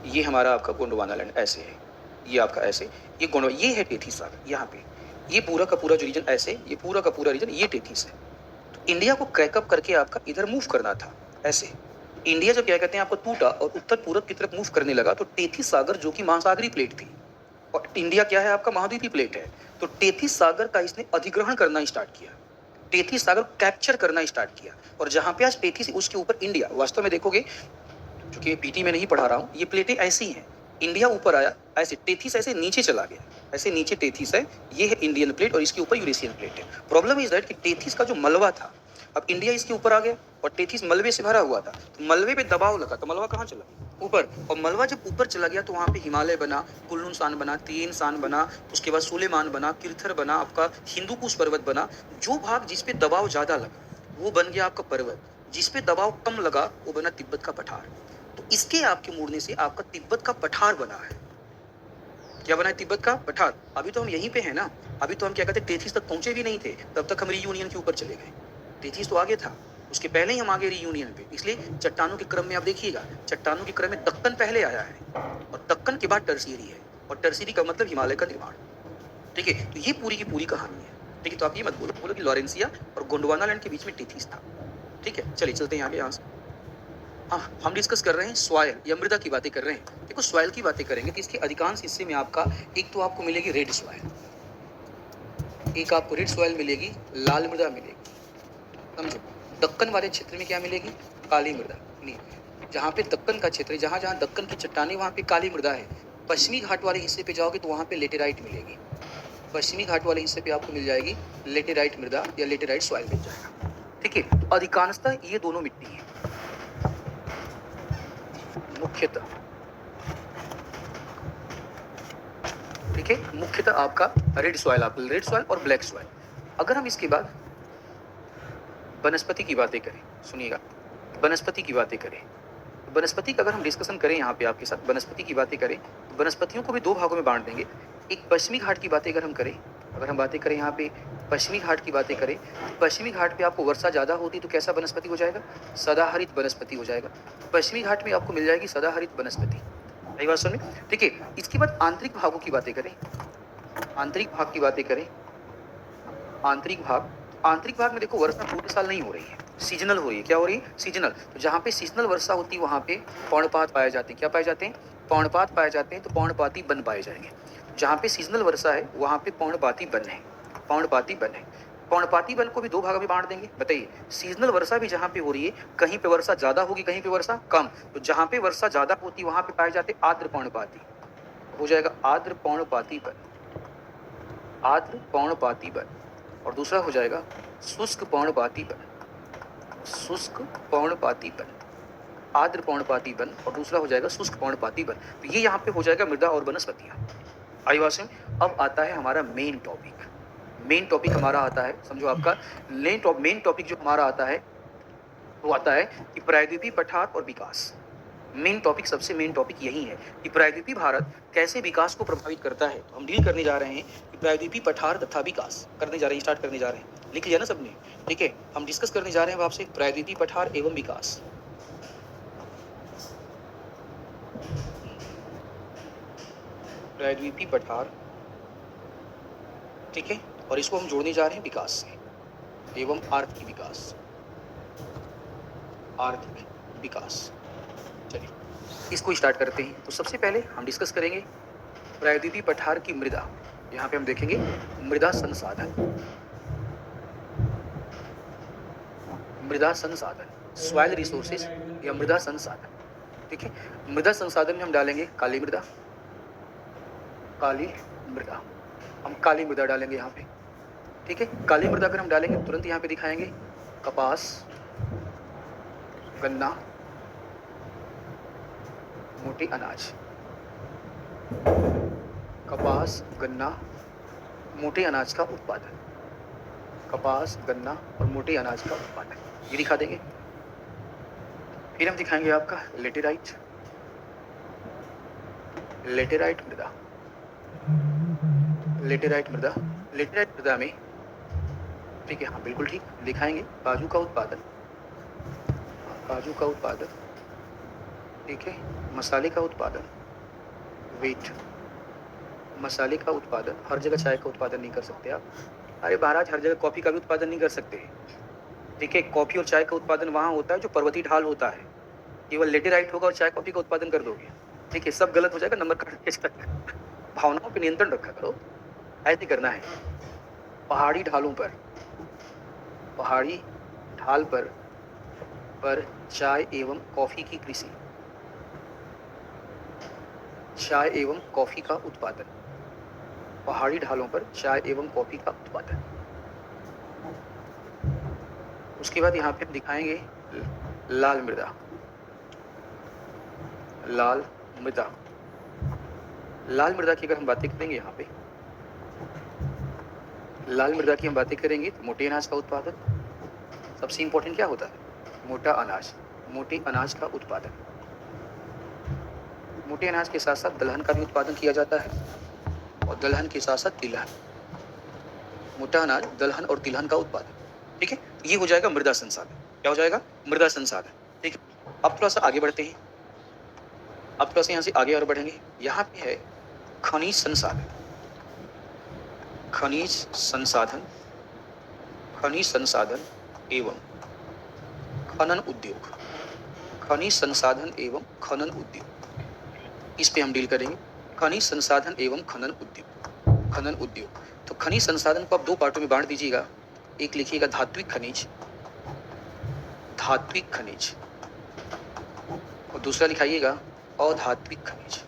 [SPEAKER 1] ये हमारा आपका गोंडवाना लैंड ऐसे है, ये आपका ऐसे, ये गोंडवाना, ये है टेथी सागर। यहाँ पे ये पूरा का पूरा जो रीजन ऐसे, ये पूरा का पूरा रीजन ये टेथीस है। तो इंडिया को क्रैकअप करके आपका इधर मूव करना था ऐसे। इंडिया जब क्या कहते हैं आपको टूटा और उत्तर पूरब की तरफ मूव करने लगा, तो टेथी सागर जो कि महासागरीय प्लेट थी, और इंडिया क्या है आपका, महाद्वीपीय प्लेट है, तो टेथी सागर का इसने अधिग्रहण करना स्टार्ट किया, टेथी सागर कैप्चर करना स्टार्ट किया। और जहां पे आज टेथी से उसके ऊपर इंडिया, वास्तव में देखोगे, क्योंकि पीटी में नहीं पढ़ा रहा हूँ, ये प्लेटें ऐसी हैं, इंडिया ऊपर आया ऐसे, टेथीस ऐसे नीचे चला गया, ऐसे नीचे टेथीस है, ये है इंडियन प्लेट, और इसके ऊपर यूरेशियन प्लेट है। प्रॉब्लम इज दैट कि टेथीस का जो मलबा था, अब इंडिया इसके ऊपर आ गया, और टेथीस मलबे से भरा हुआ था, तो मलबे पे दबाव लगा, तो मलबा कहाँ चला? ऊपर। और मलबा जब ऊपर चला गया, तो वहाँ पे हिमालय बना, कुल्लू सान बना, तीन सान बना, उसके बाद सुलेमान बना, किरथर बना, आपका हिंदू कुश पर्वत बना। जो भाग जिस पे दबाव ज्यादा लगा वो बन गया आपका पर्वत, जिस पे दबाव कम लगा वो बना तिब्बत का पठार। तो इसके आपके मुड़ने से आपका तिब्बत का पठार बना है। क्या बना है? तिब्बत का पठार। अभी तो हम यहीं पे हैं ना, अभी तो हम क्या कहते हैं, टेथीस तक पहुंचे भी नहीं थे, तब तक हम रीयूनियन के ऊपर चले गए। टेथीस तो आगे था, उसके पहले ही हम आगे रीयूनियन पे। इसलिए चट्टानों के क्रम में आप देखिएगा, चट्टानों के क्रम में दक्कन पहले आया है, और दक्कन के बाद टर्सियरी है, और टर्सियरी का मतलब हिमालय का निर्माण। ठीक है, तो ये पूरी की पूरी कहानी है। ठीक है, तो आप ये मत बोलो कि लॉरेंसिया और गोंडवाना लैंड के बीच में टेथीस था। ठीक है, चलिए चलते हैं आगे यहाँ से। हम डिस्कस कर रहे हैं सॉइल या मृदा की बातें कर रहे हैं। देखो सॉइल की बातें करेंगे तो इसके अधिकांश हिस्से में आपका एक तो आपको मिलेगी रेड सॉइल, एक आपको रेड सॉइल मिलेगी, लाल मृदा मिलेगी, समझो। दक्कन वाले क्षेत्र में क्या मिलेगी? काली मृदा। नहीं, जहाँ पे दक्कन का क्षेत्र है, जहाँ जहाँ दक्कन की चट्टानें वहाँ पे काली मृदा है। पश्चिमी घाट वाले हिस्से पे जाओगे तो वहाँ पे लेटेराइट मिलेगी। पश्चिमी घाट वाले हिस्से पे आपको मिल जाएगी लेटेराइट मृदा या लेटेराइट सॉइल मिल जाएगा। ठीक है, तो अधिकांशतः ये दोनों मिट्टी है मुख्यतः। ठीक है, मुख्यतः आपका रेड सॉइल, आपका रेड सॉइल और ब्लैक सॉइल। अगर हम इसके बाद वनस्पति की बातें करें, सुनिएगा, वनस्पति की बातें करें, वनस्पति का अगर हम डिस्कशन करें यहाँ पे आपके साथ, वनस्पति की बातें करें तो वनस्पतियों को भी दो भागों में बांट देंगे। एक पश्चिमी घाट की बातें अगर हम करें, अगर हम बातें करें यहाँ पे पश्चिमी घाट की बातें करें तो पश्चिमी घाट पे आपको वर्षा ज़्यादा होती तो कैसा वनस्पति हो जाएगा? सदाहरित वनस्पति हो जाएगा। पश्चिमी घाट में आपको मिल जाएगी सदाहरित वनस्पति। सही बात सुन में? ठीक है, इसके बाद आंतरिक भागों की बातें करें, आंतरिक भाग की बातें करें, आंतरिक भाग, आंतरिक भाग में देखो वर्षा पूरे साल नहीं हो रही है, सीजनल हो रही है। क्या हो रही है? सीजनल। तो जहाँ पे सीजनल वर्षा होती है वहाँ पे पर्णपात पाए जाते हैं। क्या पाए जाते हैं? पर्णपात पाए जाते हैं, तो पर्णपाती वन पाए जाएंगे। जहाँ पे सीजनल वर्षा है वहाँ पे पर्णपाती वन है, पर्णपाती वन है। पर्णपाती वन को भी दो भागों में बांट देंगे। बताइए, सीजनल वर्षा भी जहाँ पे हो रही है, कहीं पे वर्षा ज्यादा होगी, कहीं पे वर्षा कम। तो जहाँ पे वर्षा ज्यादा होती है वहाँ पे पाए जाते आर्द्र पर्णपाती, हो जाएगा आर्द्र पर्णपाती वन, आर्द्र पर्णपाती वन। और दूसरा हो जाएगा शुष्क पर्णपाती वन, शुष्क पर्णपाती वन, आर्द्र पर्णपाती वन। और दूसरा हो जाएगा शुष्क पर्णपाती वन। तो ये यहाँ पे हो जाएगा मृदा और वनस्पतियां। आई बात समझ? अब आता है हमारा मेन टॉपिक। मेन टॉपिक हमारा आता है, समझो आपका मेन टॉपिक जो हमारा आता है वो आता है कि प्रायद्वीपीय पठार और विकास। मेन टॉपिक, सबसे मेन टॉपिक यही है कि प्रायद्वीपीय भारत कैसे विकास को प्रभावित करता है। तो हम डील करने जा रहे हैं कि प्रायद्वीपीय पठार तथा विकास करने जा रहे हैं, स्टार्ट करने जा रहे हैं। लिख लिया ना सबने? ठीक है, हम डिस्कस करने जा रहे हैं आपसे प्रायद्वीपीय पठार एवं विकास। प्रायद्वीपीय पठार, ठीक है, और इसको हम जोड़ने जा रहे हैं विकास से, एवं आर्थिक विकास, आर्थिक विकास। चलिए इसको स्टार्ट करते हैं। तो सबसे पहले हम डिस्कस करेंगे प्रायद्वीपीय पठार की मृदा। यहाँ पे हम देखेंगे मृदा संसाधन, मृदा संसाधन, सॉइल रिसोर्सेज या मृदा संसाधन। ठीक है, मृदा संसाधन में हम डालेंगे काली मृदा, काली मृदा, हम काली मृदा डालेंगे यहाँ पे। ठीक है, काली मृदा अगर हम डालेंगे तुरंत यहाँ पे दिखाएंगे कपास, गन्ना, मोटे अनाज, कपास, गन्ना, मोटे अनाज का उत्पादन, कपास, गन्ना और मोटे अनाज का उत्पादन, ये दिखा देंगे। फिर हम दिखाएंगे आपका लेटेराइट, लेटेराइट मृदा, लेटेराइट मृदा, लेटेराइट मृदा में, ठीक है, हाँ बिल्कुल ठीक, दिखाएंगे काजू का उत्पादन, काजू का उत्पादन, ठीक है, मसाले का उत्पादन, वेट, मसाले का उत्पादन। हर जगह चाय का उत्पादन नहीं कर सकते आप। अरे महाराज, हर जगह कॉफी का भी उत्पादन नहीं कर सकते। ठीक है, कॉफी और चाय का उत्पादन वहाँ होता है जो पर्वतीय ढाल होता है। केवल लेटेराइट होगा और चाय कॉफी का उत्पादन कर दोगे, ठीक है, सब गलत हो जाएगा, नंबर काट के। भावनाओं पर नियंत्रण रखा करो, ऐसे करना है। पहाड़ी ढालों पर, पहाड़ी ढाल पर चाय एवं कॉफी की कृषि, चाय एवं कॉफी का उत्पादन, पहाड़ी ढालों पर चाय एवं कॉफी का उत्पादन। उसके बाद यहाँ पे दिखाएंगे लाल मृदा, लाल मृदा, लाल मृदा की अगर हम बातें करेंगे यहाँ पे, लाल मृदा की हम बातें करेंगे तो मोटे अनाज का उत्पादन, सबसे इंपॉर्टेंट क्या होता है? मोटा अनाज, मोटे अनाज का उत्पादन। मोटे अनाज के साथ साथ दलहन का भी उत्पादन किया जाता है और दलहन के साथ साथ तिलहन, मोटा अनाज, दलहन और तिलहन का उत्पादन। ठीक है, ये हो जाएगा मृदा संसाधन। क्या हो जाएगा? मृदा संसाधन। ठीक है, अब थोड़ा सा आगे बढ़ते हैं, अब थोड़ा सा यहाँ से आगे और बढ़ेंगे। यहाँ पे है खनिज संसाधन, खनिज संसाधन, खनिज संसाधन एवं खनन उद्योग, खनिज संसाधन एवं खनन उद्योग, इस पे हम डील करेंगे। खनिज संसाधन एवं खनन उद्योग, खनन उद्योग। तो खनिज संसाधन को आप दो पार्टों में बांट दीजिएगा। एक लिखिएगा धात्विक खनिज, धात्विक खनिज, और दूसरा लिखाइएगा अधात्विक खनिज,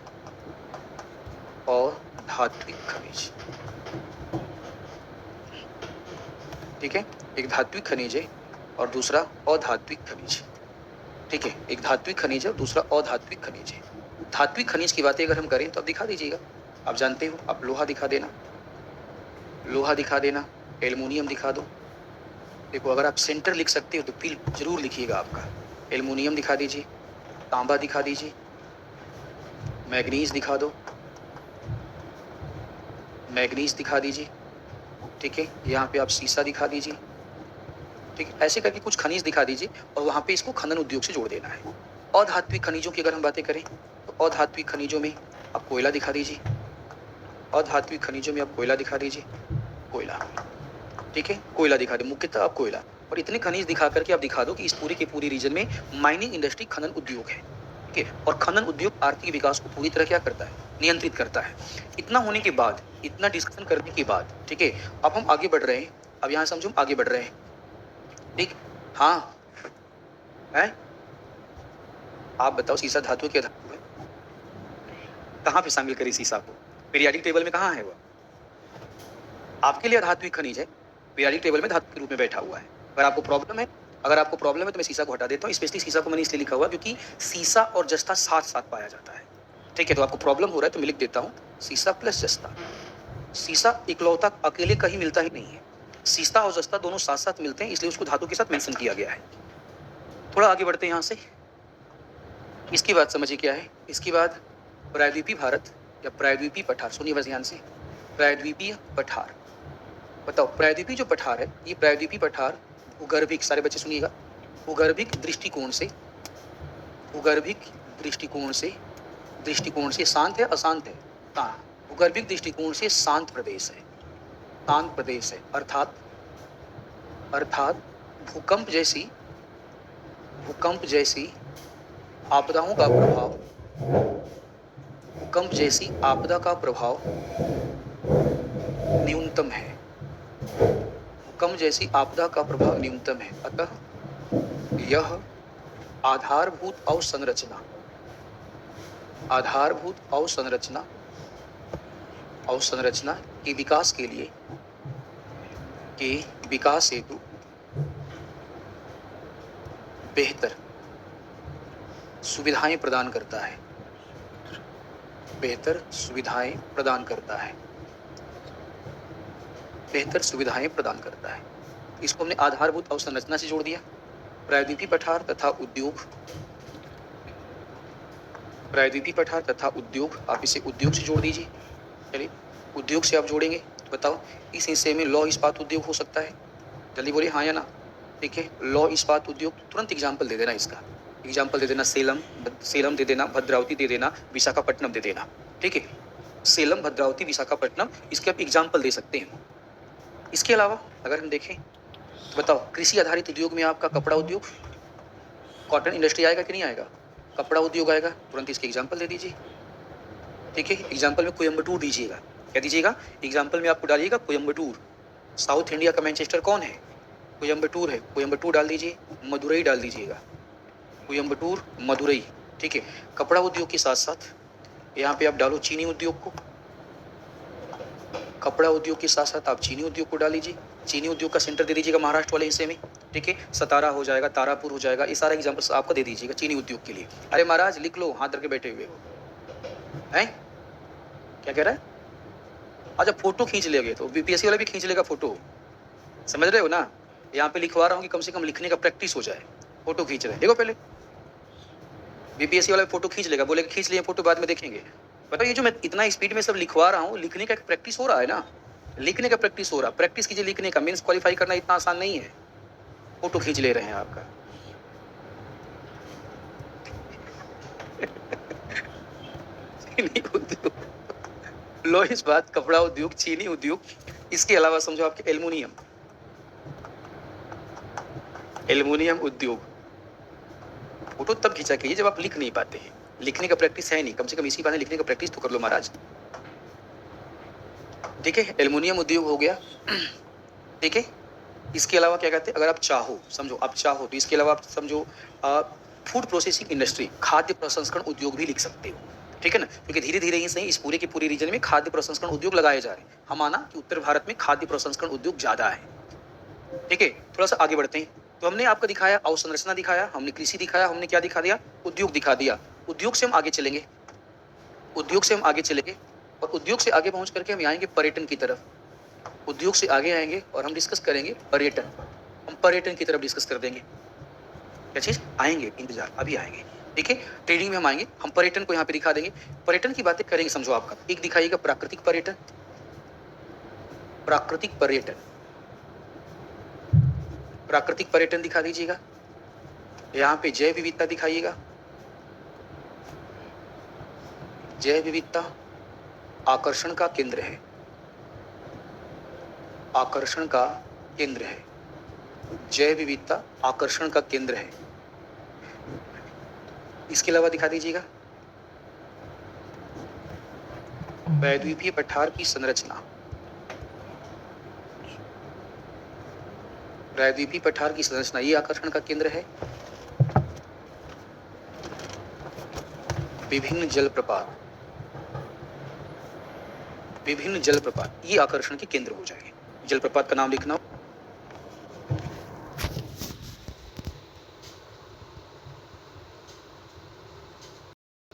[SPEAKER 1] अधात्विक खनिज। ठीक है, एक धात्विक खनिज है और दूसरा अधात्विक खनिज। ठीक है, एक धात्विक खनिज है और दूसरा अधात्विक खनिज है। धात्विक खनिज की बातें अगर हम करें तो आप दिखा दीजिएगा। आप जानते हो, आप लोहा दिखा देना, लोहा दिखा देना, एल्युमिनियम दिखा दो। देखो, अगर आप सेंटर लिख सकते हो तो फिर जरूर लिखिएगा आपका। एल्युमिनियम दिखा दीजिए, तांबा दिखा दीजिए, मैग्नीज दिखा दो, मैग्नीज दिखा दीजिए। ठीक है, यहाँ पे आप सीसा दिखा दीजिए। ठीक है, ऐसे करके कुछ खनिज दिखा दीजिए और वहाँ पे इसको खनन उद्योग से जोड़ देना है। अधात्विक खनिजों की अगर हम बातें करें तो अधात्विक खनिजों में आप कोयला दिखा दीजिए, अधात्विक खनिजों में आप कोयला दिखा दीजिए, कोयला। ठीक है, कोयला दिखा दे, मुख्यतः आप कोयला। और इतने खनिज दिखा करके आप दिखा दो कि इस पूरे के पूरी रीजन में माइनिंग इंडस्ट्री खनन उद्योग है। ठीक है, और खनन उद्योग आर्थिक विकास को पूरी तरह क्या करता है, नियंत्रित करता है। इतना होने के बाद, इतना डिस्कशन करने के बाद, ठीक है, अब हम आगे बढ़ रहे हैं। अब यहाँ समझो हम आगे बढ़ रहे हैं। ठीक, हाँ है, आप बताओ सीसा धातु क्या धातु है? कहाँ पे शामिल करी सीसा को? पीरियाडिक टेबल में कहाँ है वो? आपके लिए धात्विक खनिज है, पीरियाडिक टेबल में धातु के रूप में बैठा हुआ है। अगर आपको प्रॉब्लम है, अगर आपको प्रॉब्लम है तो मैं सीसा को हटा देता हूँ। स्पेशली सीसा को मैंने इसलिए लिखा हुआ क्योंकि सीसा और जस्ता साथ साथ पाया जाता है। ठीक है, तो आपको प्रॉब्लम हो रहा है तो मैं लिख देता हूँ सीसा प्लस जस्ता। सीसा इकलौता अकेले कहीं मिलता ही नहीं है, सीसा और जस्ता दोनों साथ साथ मिलते हैं, इसलिए उसको धातु के साथ मेंशन किया गया है। थोड़ा आगे बढ़ते हैं यहाँ से। इसकी बात समझिए क्या है। इसके बाद प्रायद्वीपीय भारत या प्रायद्वीपीय पठार, सुनिए बस ध्यान से, प्रायद्वीपीय पठार। बताओ, प्रायद्वीपीय जो पठार है, ये प्रायद्वीपीय पठार भूगर्भिक, सारे बच्चे सुनिएगा, भूगर्भिक दृष्टिकोण से, भूगर्भिक दृष्टिकोण से शांत है, अशांत है? हाँ, भूगर्भिक दृष्टिकोण से शांत प्रदेश है, शांत प्रदेश है। अर्थात भूकंप जैसी आपदाओं का प्रभाव, भूकंप जैसी आपदा का प्रभाव न्यूनतम है, भूकंप जैसी आपदा का प्रभाव न्यूनतम है। अतः यह आधारभूत अवसंरचना के विकास के लिए, के विकास हेतु बेहतर सुविधाएं प्रदान करता है, बेहतर सुविधाएं प्रदान करता है, बेहतर सुविधाएं प्रदान करता है। इसको हमने आधारभूत अवसंरचना से जोड़ दिया। प्रायद्वीपीय पठार तथा उद्योग, प्रायद्वीपीय पठार तथा उद्योग, आप इसे उद्योग से जोड़ दीजिए। चलिए, उद्योग से आप जोड़ेंगे तो बताओ इस हिस्से में लौह इस्पात उद्योग हो सकता है? जल्दी बोलिए हाँ या ना। ठीक है, लौह इस्पात उद्योग, तुरंत एग्जाम्पल दे देना इसका, एग्जाम्पल दे देना, सेलम दे देना, भद्रावती दे देना, विशाखापट्टनम दे देना। ठीक है, सेलम, भद्रावती, विशाखापट्टनम, इसके आप एग्जाम्पल दे सकते हैं। इसके अलावा अगर हम देखें तो बताओ कृषि आधारित उद्योग में आपका कपड़ा उद्योग, कॉटन इंडस्ट्री आएगा कि नहीं आएगा? कपड़ा उद्योग आएगा, तुरंत इसके एग्जाम्पल दे दीजिए। ठीक है, एग्जाम्पल में कोयम्बटूर दीजिएगा। क्या दीजिएगा? एग्जाम्पल में आपको डालिएगा कोयम्बटूर। साउथ इंडिया का मैनचेस्टर कौन है? कोयम्बटूर है, कोयम्बटूर डाल दीजिए। मदुरई डाल दीजिएगा, कोयम्बटूर, मदुरई। ठीक है, कपड़ा उद्योग के साथ साथ यहाँ पे आप डालो चीनी उद्योग को, कपड़ा उद्योग के साथ साथ आप चीनी उद्योग को डाल लीजिए। चीनी उद्योग का सेंटर दे दीजिएगा महाराष्ट्र वाले हिस्से में। ठीक है, सतारा हो जाएगा, तारापुर हो जाएगा, ये सारा एग्जाम्पल्स आपको दे दीजिएगा चीनी उद्योग के लिए। अरे महाराज लिख लो, हाथ करके बैठे हुए हैं, क्या कह रहा है? अच्छा, फोटो खींच लेंगे तो बीपीएससी वाला भी खींच लेगा फोटो, समझ रहे हो ना? यहाँ पे लिखवा रहा हूँ कि कम से कम लिखने का प्रैक्टिस हो जाए। फोटो खींच रहे हैं, देखो पहले बीपीएससी वाला फोटो खींच लेगा, बोलेगा खींच लिए फोटो, बाद में देखेंगे। बताओ, ये जो मैं इतना स्पीड में सब लिखवा रहा हूँ, लिखने का प्रैक्टिस हो रहा है ना, लिखने का प्रैक्टिस हो रहा। प्रैक्टिस कीजिए लिखने का, मेंस क्वालिफाई करना इतना आसान नहीं है। फोटो खींच ले रहे हैं आपका। चीनी उद्योग, लौह इस्पात, कपड़ा उद्योग, चीनी उद्योग, इसके अलावा समझो आपके एल्युमिनियम उद्योग, फोटो तब खींचा कीजिए जब आप लिख नहीं पाते हैं। लिखने का प्रैक्टिस है नहीं, कम से कम इसी बहाने लिखने का प्रैक्टिस तो कर लो महाराज। ठीक है, एल्युमिनियम उद्योग हो गया। ठीक है, इसके अलावा क्या कहते हैं, अगर आप चाहो, समझो आप चाहो तो इसके अलावा आप समझो फूड प्रोसेसिंग इंडस्ट्री, खाद्य प्रसंस्करण उद्योग भी लिख सकते हो। ठीक है ना, क्योंकि धीरे धीरे ही सही इस पूरे के पूरे रीजन में खाद्य प्रसंस्करण उद्योग लगाए जा रहे हैं। हम माना कि उत्तर भारत में खाद्य प्रसंस्करण उद्योग ज्यादा है। ठीक है, थोड़ा सा आगे बढ़ते हैं। तो हमने आपको दिखाया अवसंरचना दिखाया, हमने कृषि दिखाया, हमने क्या दिखा दिया, उद्योग दिखा दिया। उद्योग से हम आगे चलेंगे, उद्योग से हम आगे चलेंगे और उद्योग से आगे पहुंच करके हम आएंगे पर्यटन की तरफ। उद्योग से आगे आएंगे और हम डिस्कस करेंगे पर्यटन। हम पर्यटन की तरफ डिस्कस कर देंगे। क्या चीज आएंगे, इंतजार अभी आएंगे। ठीक है, ट्रेडिंग में हम आएंगे, हम पर्यटन को यहाँ पे दिखा देंगे। पर्यटन की बातें करेंगे, समझो आपका एक दिखाइएगा प्राकृतिक पर्यटन, प्राकृतिक पर्यटन, प्राकृतिक पर्यटन दिखा दीजिएगा। यहाँ पे जैव विविधता दिखाइएगा। जैव विविधता आकर्षण का केंद्र है, आकर्षण का केंद्र है। जैव विविधता आकर्षण का केंद्र है। इसके अलावा दिखा दीजिएगा वैद्वीपीय पठार की संरचना, वैद्वीपीय पठार की संरचना ये आकर्षण का केंद्र है। विभिन्न जलप्रपात, विभिन्न जलप्रपात ये आकर्षण के केंद्र हो जाएंगे। जलप्रपात का नाम लिखना हो